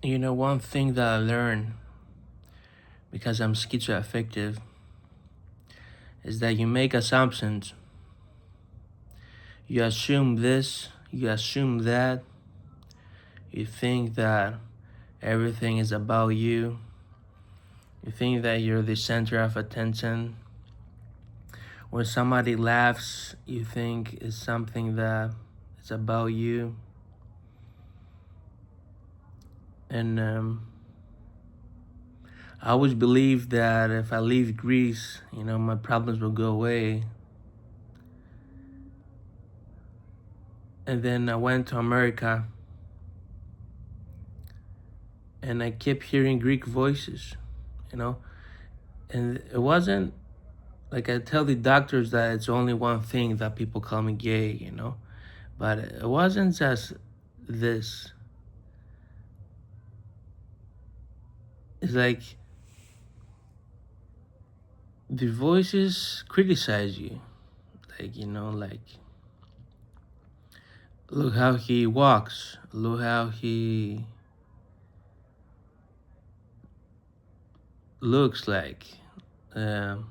One thing that I learned because I'm schizoaffective is that you make assumptions. You assume this, you assume that, you think that everything is about you, you think that you're the center of attention. When somebody laughs, you think it's something that is about you. And I always believed that if I leave Greece, my problems will go away. And then I went to America and I kept hearing Greek voices, and it wasn't like I tell the doctors that it's only one thing that people call me gay, but it wasn't just this. It's like the voices criticize you, like look how he walks, look how he looks like. Um,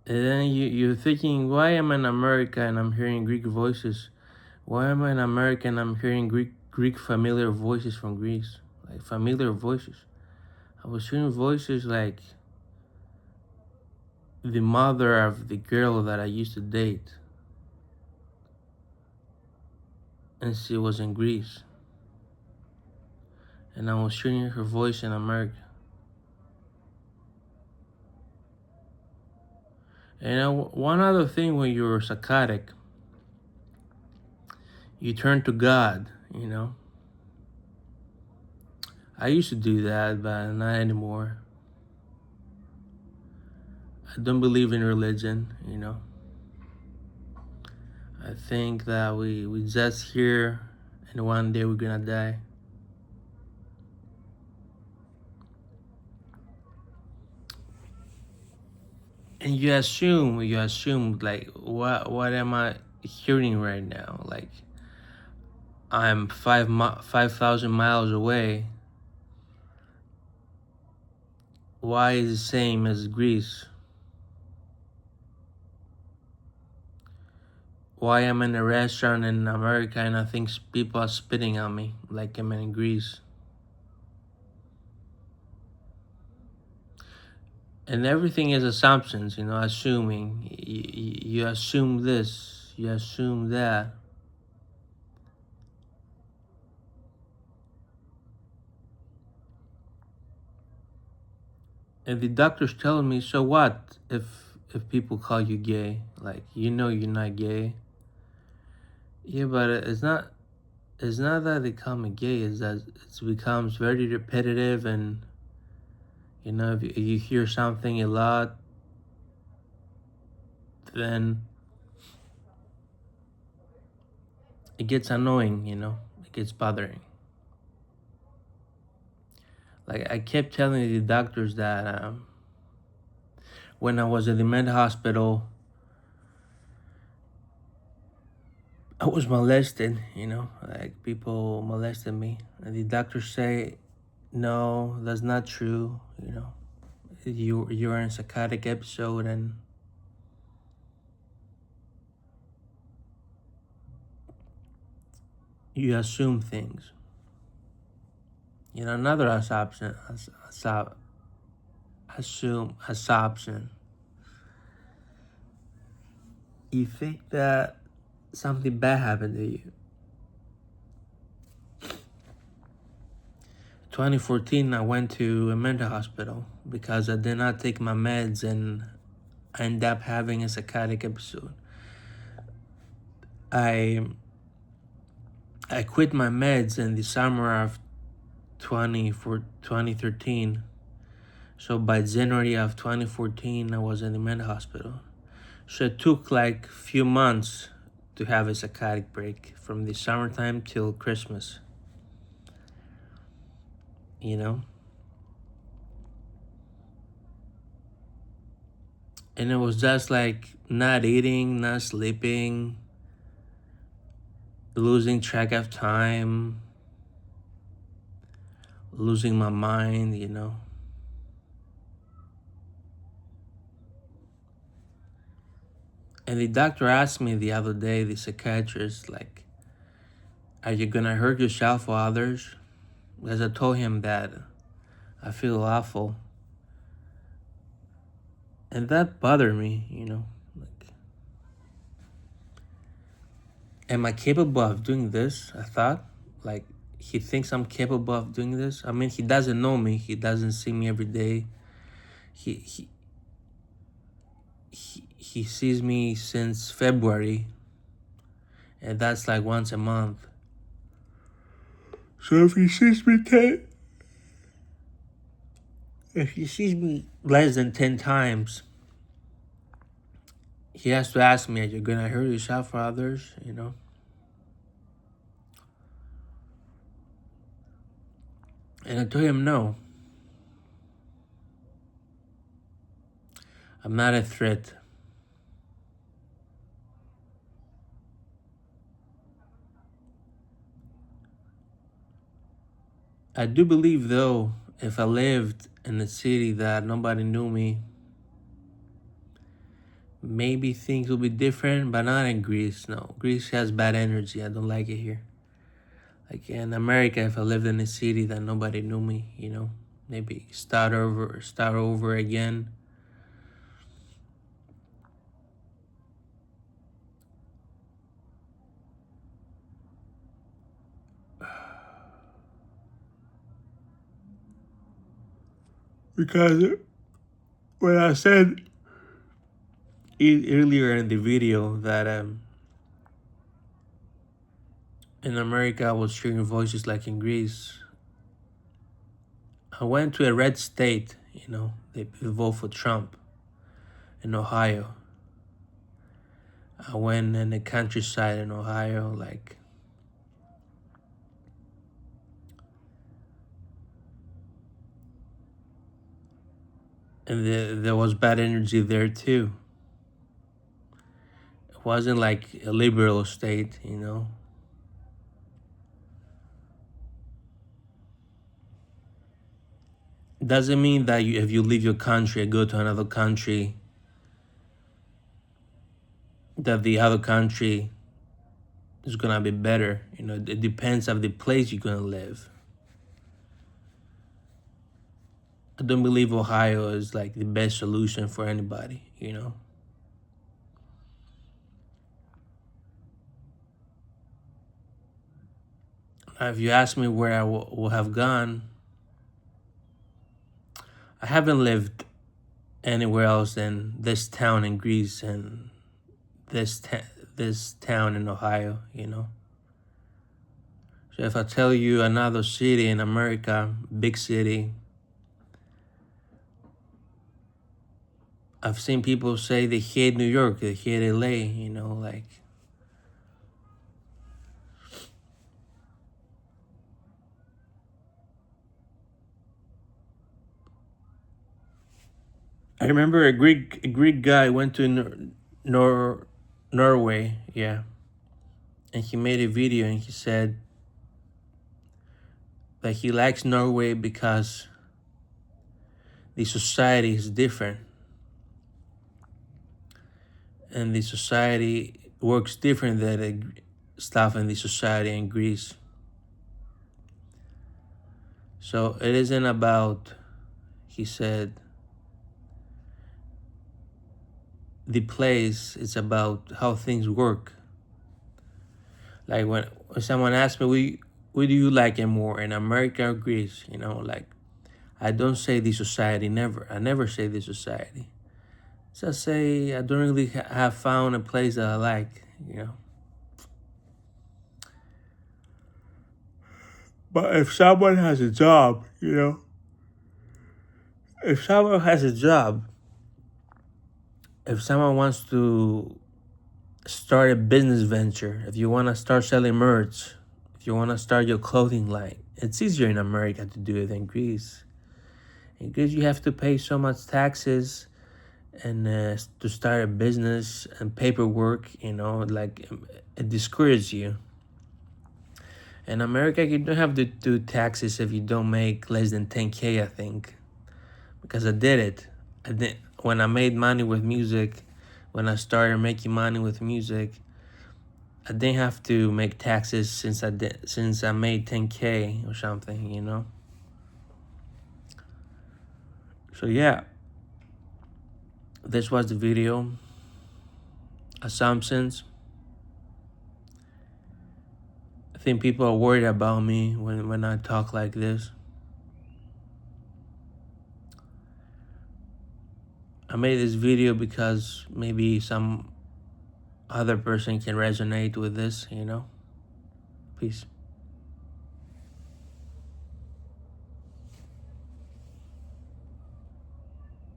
and then you're thinking, why am I in America and I'm hearing Greek voices? Why am I in America and I'm hearing Greek familiar voices from Greece? Like familiar voices. I was hearing voices like the mother of the girl that I used to date. And she was in Greece. And I was hearing her voice in America. And one other thing, when you're psychotic, you turn to God. I used to do that, but not anymore. I don't believe in religion. I think that we just here and one day we're gonna die. And you assume like what am I hearing right now? Like I'm 5,000 miles away. Why is the same as Greece? Why am I in a restaurant in America and I think people are spitting on me like I'm in Greece? And everything is assumptions, assuming. You assume this, you assume that. And the doctor's telling me, so what if people call you gay? Like, you're not gay. Yeah, but it's not that they call me gay, it's that it becomes very repetitive, and if you hear something a lot, then it gets annoying, it gets bothering. Like I kept telling the doctors that when I was at the mental hospital, I was molested, like people molested me. And the doctors say, no, that's not true, you're in a psychotic episode, and you assume things. Another assumption. You think that something bad happened to you. 2014, I went to a mental hospital because I did not take my meds and I ended up having a psychotic episode. I quit my meds in the summer of 2013. So by January of 2014, I was in the mental hospital. So it took like few months to have a psychotic break from the summertime till Christmas. And it was just like not eating, not sleeping, losing track of time, losing my mind, And the doctor asked me the other day, the psychiatrist, like, are you gonna hurt yourself or others? Because I told him that I feel awful. And that bothered me. Like, am I capable of doing this? I thought. Like, he thinks I'm capable of doing this. I mean, he doesn't know me. He doesn't see me every day. He he he sees me since February, and that's like once a month. So if he sees me less than 10 times, he has to ask me, are you gonna hurt yourself or others? And I told him no. I'm not a threat. I do believe though, if I lived in a city that nobody knew me, maybe things will be different, but not in Greece. No, Greece has bad energy. I don't like it here. Like in America, if I lived in a city that nobody knew me, maybe start over again. Because when I said earlier in the video that in America I was hearing voices like in Greece, I went to a red state. They vote for Trump in Ohio. I went in the countryside in Ohio, like, and there was bad energy there too. It wasn't like a liberal state. Doesn't mean that if you leave your country and go to another country, that the other country is gonna be better. It depends on the place you're gonna live. I don't believe Ohio is like the best solution for anybody. If you ask me where I will have gone, I haven't lived anywhere else than this town in Greece and this town in Ohio. So if I tell you another city in America, big city, I've seen people say they hate New York, they hate LA, like. I remember a Greek guy went to Norway, yeah, and he made a video and he said that he likes Norway because the society is different and the society works different than the stuff in the society in Greece. So it isn't about, he said, the place, it's about how things work. Like when someone asks me, what do you like it more, in America or Greece? Like, I don't say the society, never. I never say the society. So I say I don't really have found a place that I like. But if someone has a job, if someone has a job, if someone wants to start a business venture, if you want to start selling merch, if you want to start your clothing line, it's easier in America to do it than Greece. In Greece, you have to pay so much taxes and to start a business and paperwork, like it discourages you. In America, you don't have to do taxes if you don't make less than 10K, I think. Because I did it. When I made money with music, when I started making money with music, I didn't have to make taxes since I made 10K or something, you know? So yeah, this was the video. Assumptions. I think people are worried about me when I talk like this. I made this video because maybe some other person can resonate with this, you know? Peace.